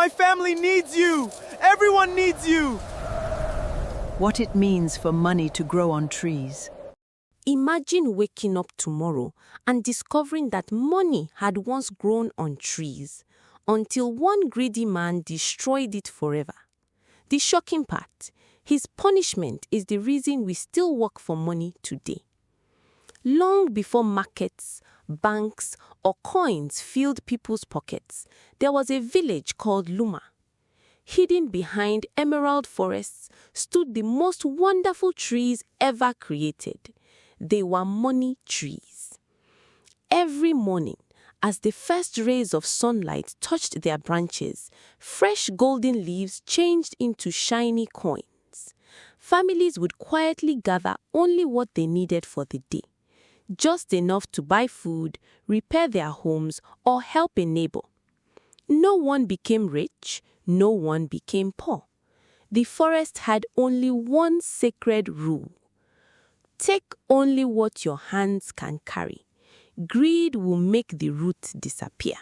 My family needs you! Everyone needs you! What it means for money to grow on trees. Imagine waking up tomorrow and discovering that money had once grown on trees until one greedy man destroyed it forever. The shocking part, his punishment is the reason we still work for money today. Long before markets, banks, or coins filled people's pockets, there was a village called Luma. Hidden behind emerald forests stood the most wonderful trees ever created. They were money trees. Every morning, as the first rays of sunlight touched their branches, fresh golden leaves changed into shiny coins. Families would quietly gather only what they needed for the day, just enough to buy food, repair their homes, or help a neighbor. No one became rich, no one became poor. The forest had only one sacred rule. Take only what your hands can carry. Greed will make the root disappear.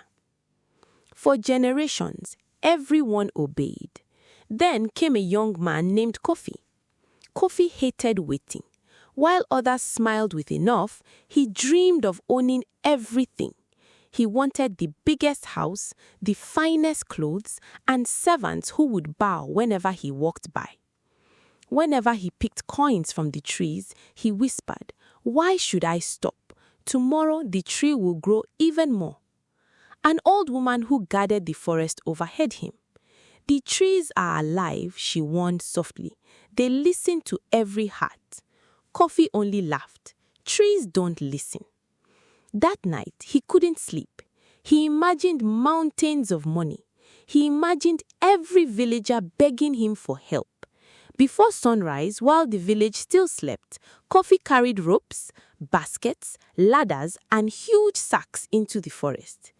For generations, everyone obeyed. Then came a young man named Kofi. Kofi hated waiting. While others smiled with enough, he dreamed of owning everything. He wanted the biggest house, the finest clothes, and servants who would bow whenever he walked by. Whenever he picked coins from the trees, he whispered, "Why should I stop? Tomorrow the tree will grow even more." An old woman who guarded the forest overheard him. "The trees are alive," she warned softly. "They listen to every heart." Kofi only laughed. Trees don't listen. That night, he couldn't sleep. He imagined mountains of money. He imagined every villager begging him for help. Before sunrise, while the village still slept, Kofi carried ropes, baskets, ladders, and huge sacks into the forest.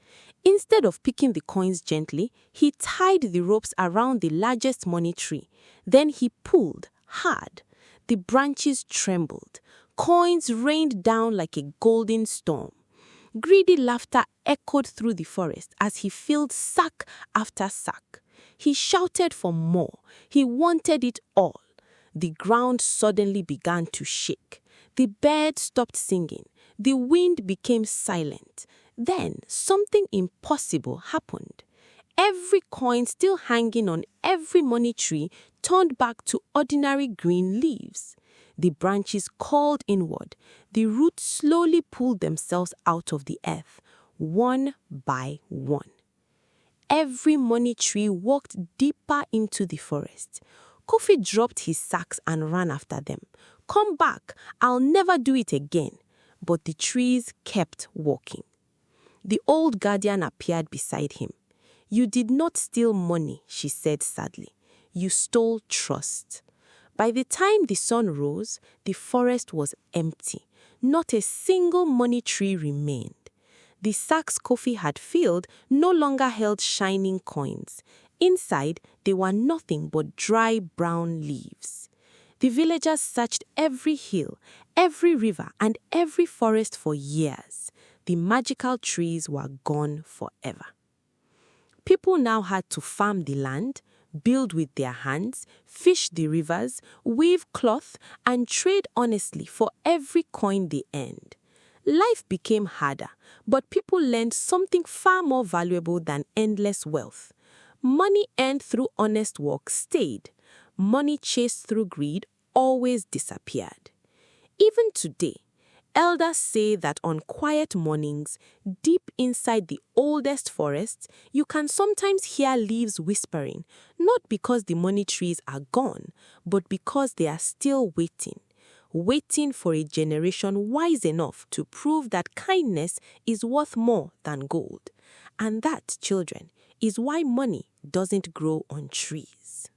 Instead of picking the coins gently, he tied the ropes around the largest money tree. Then he pulled hard. The branches trembled. Coins rained down like a golden storm. Greedy laughter echoed through the forest as he filled sack after sack. He shouted for more. He wanted it all. The ground suddenly began to shake. The birds stopped singing. The wind became silent. Then something impossible happened. Every coin still hanging on every money tree turned back to ordinary green leaves. The branches curled inward. The roots slowly pulled themselves out of the earth, one by one. Every money tree walked deeper into the forest. Kofi dropped his sacks and ran after them. "Come back, I'll never do it again." But the trees kept walking. The old guardian appeared beside him. "You did not steal money," she said sadly. "You stole trust." By the time the sun rose, the forest was empty. Not a single money tree remained. The sacks Kofi had filled no longer held shining coins. Inside, they were nothing but dry brown leaves. The villagers searched every hill, every river, and every forest for years. The magical trees were gone forever. People now had to farm the land, build with their hands, fish the rivers, weave cloth, and trade honestly for every coin they earned. Life became harder, but people learned something far more valuable than endless wealth. Money earned through honest work stayed. Money chased through greed always disappeared. Even today, elders say that on quiet mornings, deep inside the oldest forests, you can sometimes hear leaves whispering, not because the money trees are gone, but because they are still waiting for a generation wise enough to prove that kindness is worth more than gold. And that, children, is why money doesn't grow on trees.